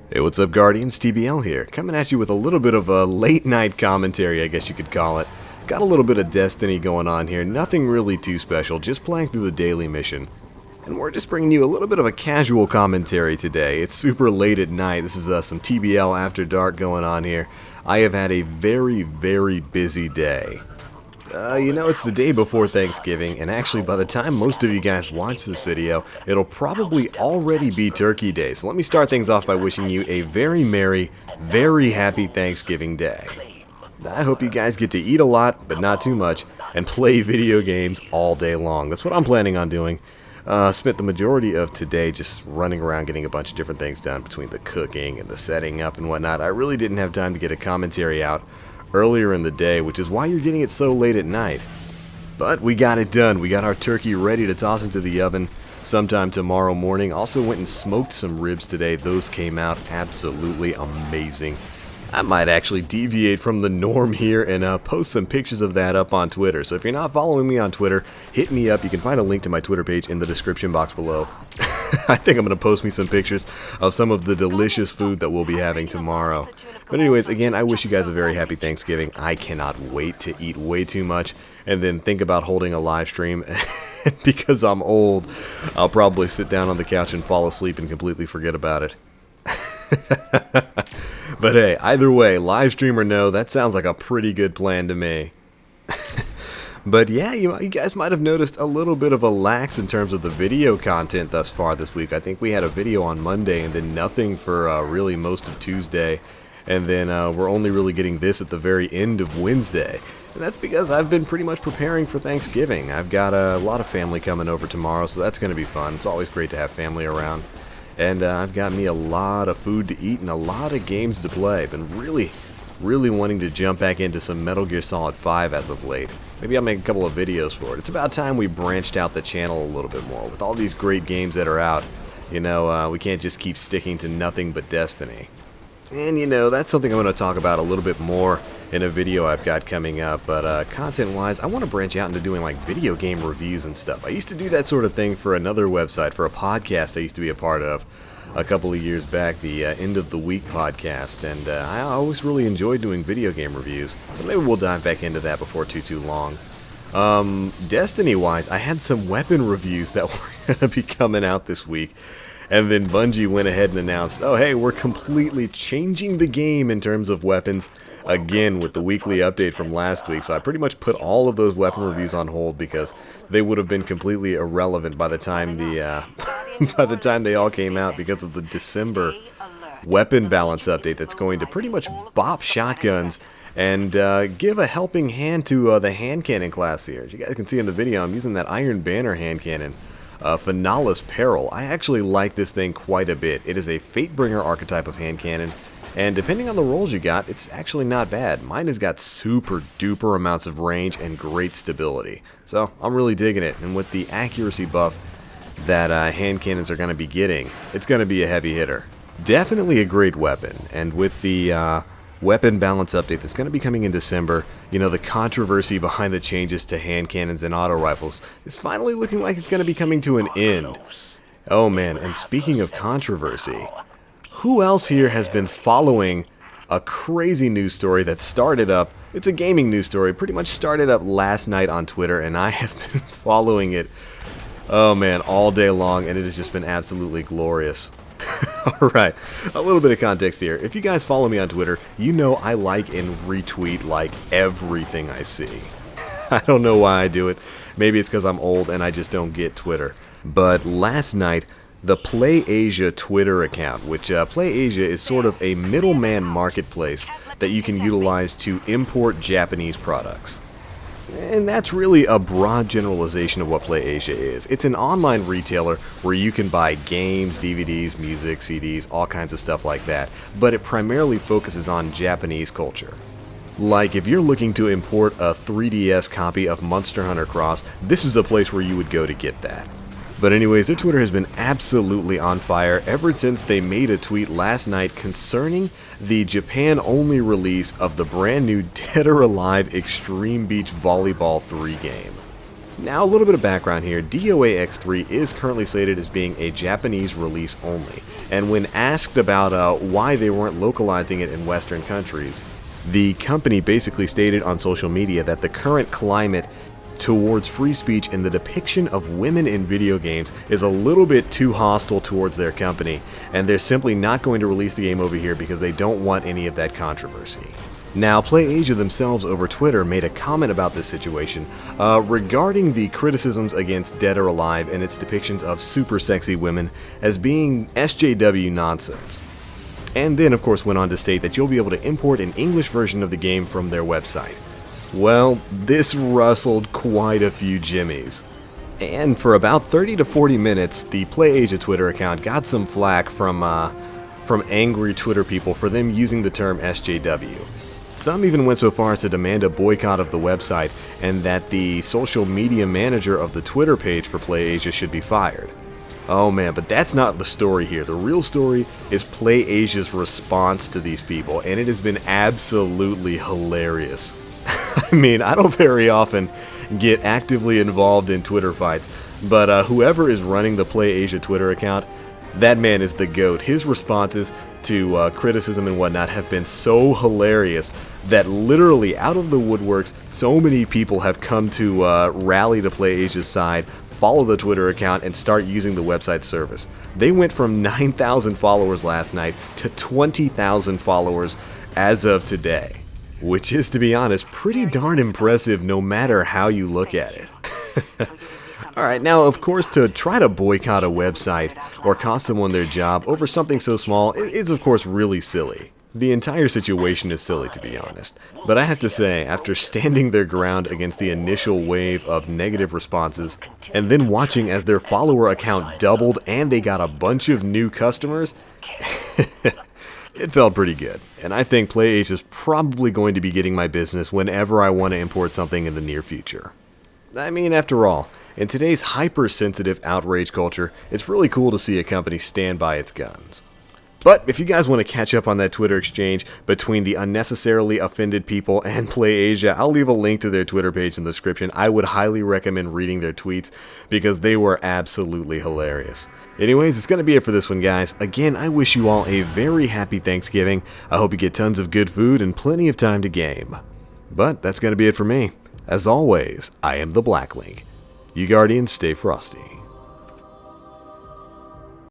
Hey, what's up, Guardians? TBL here, coming at you with a little bit of a late-night commentary, I guess you could call it. Got a little bit of Destiny going on here, nothing really too special, just playing through the daily mission. And we're just bringing you a little bit of a casual commentary today. It's super late at night, this is some TBL After Dark going on here. I have had a very, very busy day. It's the day before Thanksgiving, and actually by the time most of you guys watch this video, it'll probably already be Turkey Day. So let me start things off by wishing you a very merry, very happy Thanksgiving Day. I hope you guys get to eat a lot, but not too much, and play video games all day long. That's what I'm planning on doing. Spent the majority of today just running around getting a bunch of different things done between the cooking and the setting up and whatnot. I really didn't have time to get a commentary out earlier in the day, which is why you're getting it so late at night. But we got it done. We got our turkey ready to toss into the oven sometime tomorrow morning. Also went and smoked some ribs today. Those came out absolutely amazing. I might actually deviate from the norm here and post some pictures of that up on Twitter. So if you're not following me on Twitter, hit me up. You can find a link to my Twitter page in the description box below. I think I'm going to post me some pictures of some of the delicious food that we'll be having tomorrow. But anyways, again, I wish you guys a very happy Thanksgiving. I cannot wait to eat way too much and then think about holding a live stream. Because I'm old, I'll probably sit down on the couch and fall asleep and completely forget about it. But hey, either way, live stream or no, that sounds like a pretty good plan to me. But yeah, you guys might have noticed a little bit of a lax in terms of the video content thus far this week. I think we had a video on Monday and then nothing for really most of Tuesday. And then we're only really getting this at the very end of Wednesday. And that's because I've been pretty much preparing for Thanksgiving. I've got a lot of family coming over tomorrow, so that's going to be fun. It's always great to have family around. And I've got me a lot of food to eat and a lot of games to play. I've been really wanting to jump back into some Metal Gear Solid 5 as of late. Maybe I'll make a couple of videos for it. It's about time we branched out the channel a little bit more. With all these great games that are out, we can't just keep sticking to nothing but Destiny. And that's something I'm going to talk about a little bit more in a video I've got coming up. But content-wise, I want to branch out into doing like video game reviews and stuff. I used to do that sort of thing for another website, for a podcast I used to be a part of a couple of years back, the End of the Week podcast. And I always really enjoyed doing video game reviews. So maybe we'll dive back into that before too long. Destiny-wise, I had some weapon reviews that were going to be coming out this week. And then Bungie went ahead and announced, oh hey, we're completely changing the game in terms of weapons again with the weekly update from last week. So I pretty much put all of those weapon reviews on hold because they would have been completely irrelevant by the time by the time they all came out because of the December weapon balance update that's going to pretty much bop shotguns and give a helping hand to the hand cannon class here. As you guys can see in the video, I'm using that Iron Banner hand cannon. Finalis Peril. I actually like this thing quite a bit. It is a Fatebringer archetype of hand cannon, and depending on the rolls you got, it's actually not bad. Mine has got super duper amounts of range and great stability, so I'm really digging it. And with the accuracy buff that hand cannons are going to be getting, it's going to be a heavy hitter. Definitely a great weapon, and with the weapon balance update that's going to be coming in December, the controversy behind the changes to hand cannons and auto rifles is finally looking like it's going to be coming to an end. Oh man, and speaking of controversy, who else here has been following a crazy news story that started up, it's a gaming news story, pretty much started up last night on Twitter, and I have been following it, oh man, all day long, and it has just been absolutely glorious. Alright, a little bit of context here. If you guys follow me on Twitter, you know I like and retweet like everything I see. I don't know why I do it. Maybe it's because I'm old and I just don't get Twitter. But last night, the PlayAsia Twitter account, which PlayAsia is sort of a middleman marketplace that you can utilize to import Japanese products. And that's really a broad generalization of what PlayAsia is. It's an online retailer where you can buy games, DVDs, music, CDs, all kinds of stuff like that, but it primarily focuses on Japanese culture. Like if you're looking to import a 3DS copy of Monster Hunter Cross, this is a place where you would go to get that. But anyways, their Twitter has been absolutely on fire ever since they made a tweet last night concerning the Japan-only release of the brand new Dead or Alive Extreme Beach Volleyball 3 game. Now, a little bit of background here. DOA X3 is currently slated as being a Japanese release only, and when asked about why they weren't localizing it in Western countries, the company basically stated on social media that the current climate towards free speech and the depiction of women in video games is a little bit too hostile towards their company, and they're simply not going to release the game over here because they don't want any of that controversy. Now, PlayAsia themselves over Twitter made a comment about this situation regarding the criticisms against Dead or Alive and its depictions of super sexy women as being SJW nonsense. And then, of course, went on to state that you'll be able to import an English version of the game from their website. Well, this rustled quite a few jimmies. And for about 30 to 40 minutes, the PlayAsia Twitter account got some flack from angry Twitter people for them using the term SJW. Some even went so far as to demand a boycott of the website and that the social media manager of the Twitter page for PlayAsia should be fired. Oh man, but that's not the story here. The real story is PlayAsia's response to these people, and it has been absolutely hilarious. I mean, I don't very often get actively involved in Twitter fights, but whoever is running the PlayAsia Twitter account, that man is the GOAT. His responses to criticism and whatnot have been so hilarious that literally out of the woodworks, so many people have come to rally to PlayAsia's side, follow the Twitter account, and start using the website service. They went from 9,000 followers last night to 20,000 followers as of today, which is, to be honest, pretty darn impressive no matter how you look at it. Alright, now of course to try to boycott a website or cost someone their job over something so small is of course really silly. The entire situation is silly, to be honest. But I have to say, after standing their ground against the initial wave of negative responses, and then watching as their follower account doubled and they got a bunch of new customers, it felt pretty good. And I think PlayAsia is probably going to be getting my business whenever I want to import something in the near future. I mean, after all, in today's hypersensitive outrage culture, it's really cool to see a company stand by its guns. But if you guys want to catch up on that Twitter exchange between the unnecessarily offended people and PlayAsia, I'll leave a link to their Twitter page in the description. I would highly recommend reading their tweets because they were absolutely hilarious. Anyways, it's going to be it for this one, guys. Again, I wish you all a very happy Thanksgiving. I hope you get tons of good food and plenty of time to game. But that's going to be it for me. As always, I am the Black Link. You Guardians, stay frosty.